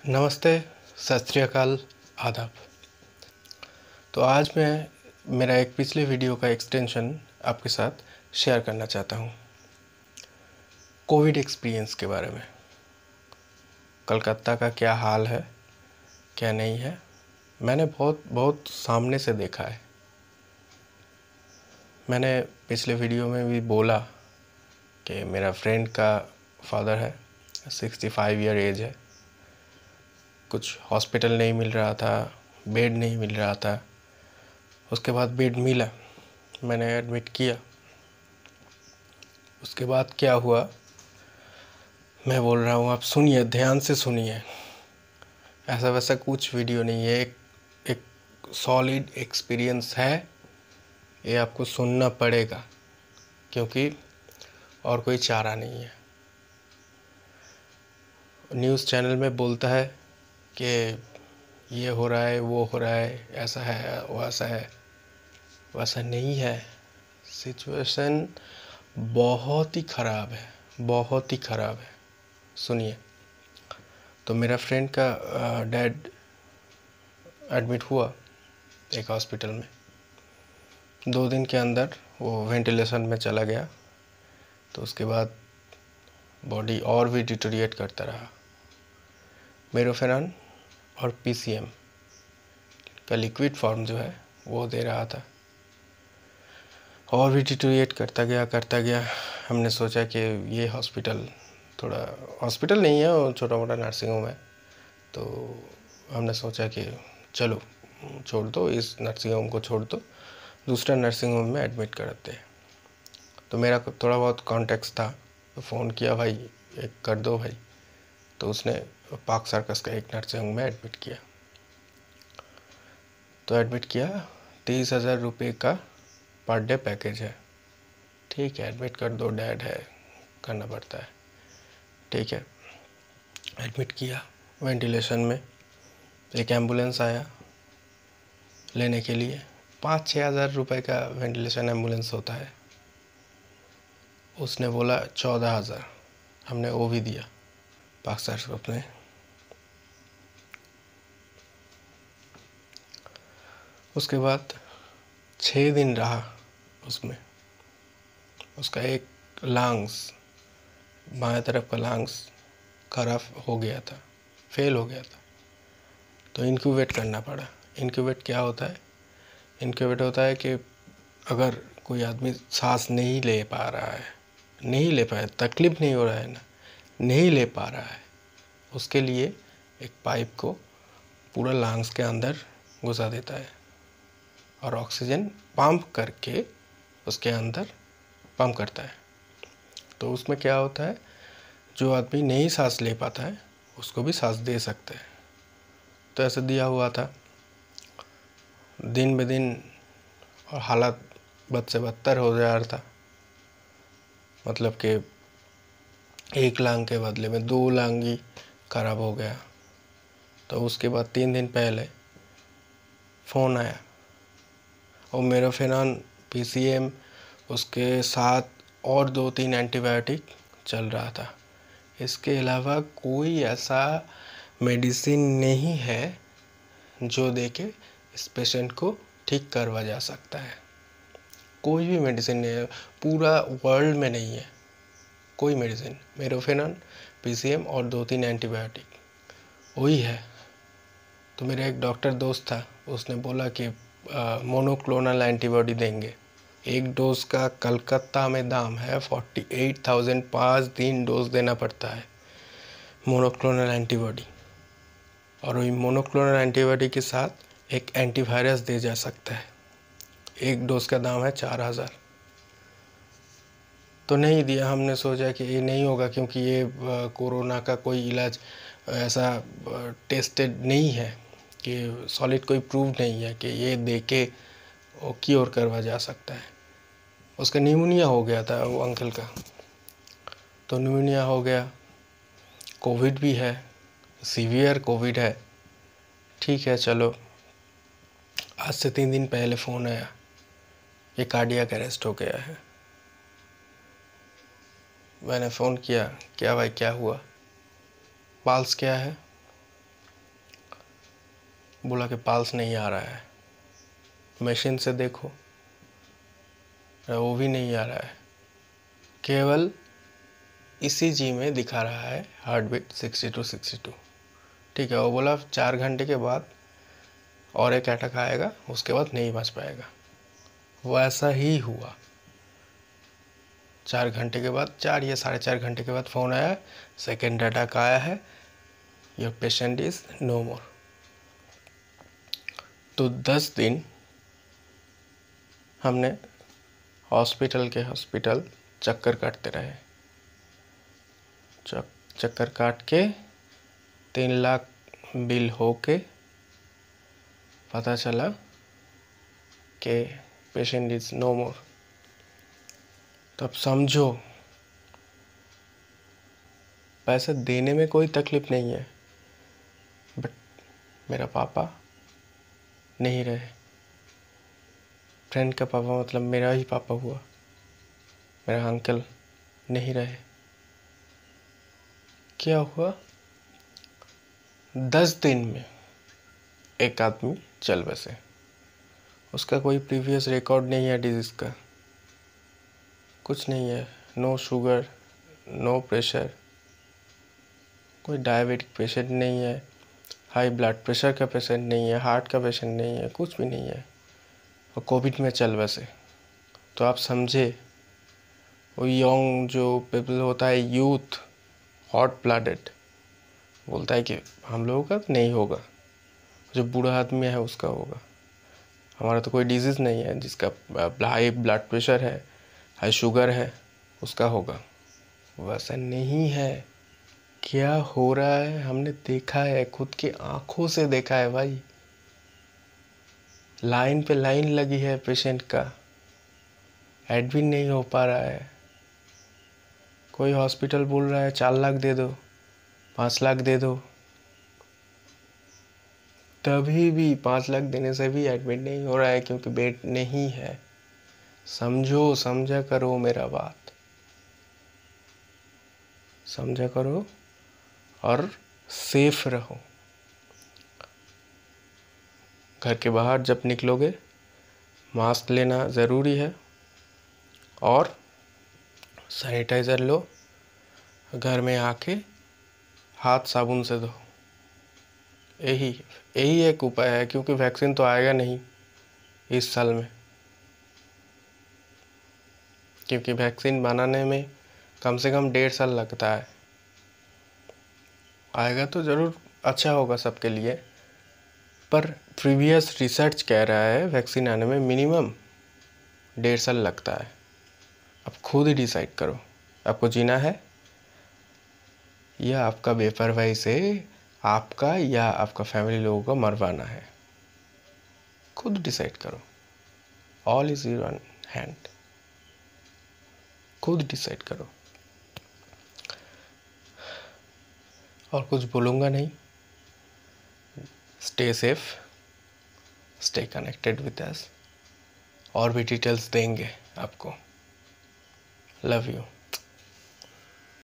नमस्ते, सत श्री अकाल, आदाब। तो आज मैं मेरा एक पिछले वीडियो का एक्सटेंशन आपके साथ शेयर करना चाहता हूँ कोविड एक्सपीरियंस के बारे में। कलकत्ता का क्या हाल है, क्या नहीं है, मैंने बहुत बहुत सामने से देखा है। मैंने पिछले वीडियो में भी बोला कि मेरा फ्रेंड का फादर है, 65 ईयर एज है। कुछ हॉस्पिटल नहीं मिल रहा था, बेड नहीं मिल रहा था। उसके बाद बेड मिला, मैंने एडमिट किया। उसके बाद क्या हुआ मैं बोल रहा हूँ, आप सुनिए, ध्यान से सुनिए। ऐसा वैसा कुछ वीडियो नहीं है, एक सॉलिड एक्सपीरियंस है। ये आपको सुनना पड़ेगा क्योंकि और कोई चारा नहीं है। न्यूज़ चैनल में बोलता है कि ये हो रहा है, वो हो रहा है, ऐसा है, वैसा है। वैसा नहीं है। सिचुएशन बहुत ही ख़राब है, बहुत ही ख़राब है। सुनिए, तो मेरा फ्रेंड का डैड एडमिट हुआ एक हॉस्पिटल में। 2 दिन के अंदर वो वेंटिलेशन में चला गया। तो उसके बाद बॉडी और भी डिटोरिएट करता रहा। मेरोफेनॉन और पीसीएम का लिक्विड फॉर्म जो है वो दे रहा था, और भी डिटोरिएट करता गया। हमने सोचा कि ये हॉस्पिटल थोड़ा हॉस्पिटल नहीं है, वो छोटा मोटा नर्सिंग होम है। तो हमने सोचा कि चलो छोड़ दो, इस नर्सिंग होम को छोड़ दो, दूसरा नर्सिंग होम में एडमिट कराते हैं। तो मेरा थोड़ा बहुत कॉन्टेक्ट था, तो फ़ोन किया, भाई एक कर दो भाई। तो उसने पार्क सर्कस का एक नर्सिंग होम में एडमिट किया। तो एडमिट किया, 30,000 रुपये का पर डे पैकेज है। ठीक है, एडमिट कर दो, डैड है, करना पड़ता है। ठीक है, एडमिट किया। वेंटिलेशन में एक एम्बुलेंस आया लेने के लिए। 5-6 हज़ार रुपये का वेंटिलेशन एम्बुलेंस होता है। उसने बोला 14,000, हमने वो भी दिया पाक सर्कस में। उसके बाद 6 दिन रहा उसमें। उसका एक लंग्स, बाएं तरफ का लंग्स खराब हो गया था, फेल हो गया था। तो इंक्यूबेट करना पड़ा। इंक्यूबेट क्या होता है? इंक्यूबेट होता है कि अगर कोई आदमी सांस नहीं ले पा रहा है, नहीं ले पाया, तकलीफ़ नहीं हो रहा है ना, नहीं ले पा रहा है, उसके लिए एक पाइप को पूरा लंग्स के अंदर घुसा देता है और ऑक्सीजन पंप करके उसके अंदर पंप करता है। तो उसमें क्या होता है, जो आदमी नहीं सांस ले पाता है उसको भी सांस दे सकता है। तो ऐसा दिया हुआ था। दिन ब दिन और हालत बद से बदतर हो जा रहा था। मतलब कि एक लांग के बदले में 2 लांग ही खराब हो गया। तो उसके बाद 3 दिन पहले फ़ोन आया और मेरोफेनॉन, पीसीएम, उसके साथ और 2-3 एंटीबायोटिक चल रहा था। इसके अलावा कोई ऐसा मेडिसिन नहीं है जो देके इस पेशेंट को ठीक करवा जा सकता है। कोई भी मेडिसिन नहीं है, पूरा वर्ल्ड में नहीं है कोई मेडिसिन। मेरोफेनॉन, पीसीएम और 2-3 एंटीबायोटिक वही है। तो मेरा एक डॉक्टर दोस्त था, उसने बोला कि मोनोक्लोनल एंटीबॉडी देंगे। एक डोज का कलकत्ता में दाम है 48,000। 5 दिन डोज देना पड़ता है मोनोक्लोनल एंटीबॉडी। और वही मोनोक्लोनल एंटीबॉडी के साथ एक एंटीवायरस दे जा सकता है। एक डोज का दाम है 4,000। तो नहीं दिया। हमने सोचा कि ये नहीं होगा क्योंकि ये कोरोना का कोई इलाज ऐसा टेस्टेड नहीं है, कि सॉलिड कोई प्रूव नहीं है कि ये दे के वो क्योर करवा जा सकता है। उसका निमोनिया हो गया था वो अंकल का। तो निमोनिया हो गया, कोविड भी है, सीवियर कोविड है। ठीक है, चलो। आज से 3 दिन पहले फ़ोन आया, ये कार्डियक अरेस्ट हो गया है। मैंने फ़ोन किया, क्या भाई क्या हुआ, पल्स क्या है? बोला कि पल्स नहीं आ रहा है, मशीन से देखो वो भी नहीं आ रहा है, केवल ECG में दिखा रहा है हार्ट बीट 62। ठीक है, वो बोला 4 घंटे के बाद और एक अटैक आएगा, उसके बाद नहीं बच पाएगा। वैसा ही हुआ। 4 घंटे के बाद, 4 या 4.5 घंटे के बाद फ़ोन आया, सेकेंड अटैक आया है, योर पेशेंट इज़ नो मोर। तो 10 दिन हमने हॉस्पिटल के हॉस्पिटल चक्कर काटते रहे। चक्कर काट के 3 लाख बिल होके पता चला कि पेशेंट इज़ नो मोर। तब समझो, पैसे देने में कोई तकलीफ नहीं है, बट मेरा पापा नहीं रहे। फ्रेंड का पापा मतलब मेरा ही पापा हुआ, मेरा अंकल नहीं रहे। क्या हुआ, 10 दिन में एक आदमी चल बसे। उसका कोई प्रीवियस रिकॉर्ड नहीं है डिजीज़ का, कुछ नहीं है, नो शुगर, नो प्रेशर, कोई डायबिटिक पेशेंट नहीं है, हाई ब्लड प्रेशर का पेशेंट नहीं है, हार्ट का पेशेंट नहीं है, कुछ भी नहीं है, और कोविड में चल बसे। तो आप समझे, वो यंग जो पीपल होता है, यूथ, हॉट ब्लडेड, बोलता है कि हम लोगों का नहीं होगा, जो बूढ़ा आदमी है उसका होगा। हमारा तो कोई डिजीज़ नहीं है, जिसका हाई ब्लड प्रेशर है, हाई शुगर है, उसका होगा। वैसा नहीं है। क्या हो रहा है हमने देखा है, खुद की आंखों से देखा है भाई। लाइन पे लाइन लगी है पेशेंट का, एडमिट नहीं हो पा रहा है। कोई हॉस्पिटल बोल रहा है 4 लाख दे दो, 5 लाख दे दो, तभी भी 5 लाख देने से भी एडमिट नहीं हो रहा है, क्योंकि बेड नहीं है। समझो, समझा करो मेरा बात, समझा करो और सेफ रहो। घर के बाहर जब निकलोगे मास्क लेना ज़रूरी है, और सैनिटाइज़र लो, घर में आके हाथ साबुन से धो। यही एक उपाय है, क्योंकि वैक्सीन तो आएगा नहीं इस साल में, क्योंकि वैक्सीन बनाने में कम से कम 1.5 साल लगता है। आएगा तो ज़रूर अच्छा होगा सबके लिए, पर प्रीवियस रिसर्च कह रहा है वैक्सीन आने में मिनिमम 1.5 साल लगता है। अब खुद ही डिसाइड करो, आपको जीना है या आपका बेपरवाही से आपका या आपका फैमिली लोगों को मरवाना है। खुद डिसाइड करो, ऑल इज इन हैंड। खुद डिसाइड करो, और कुछ बोलूँगा नहीं। Stay safe, stay connected with us, और भी डिटेल्स देंगे आपको। Love you.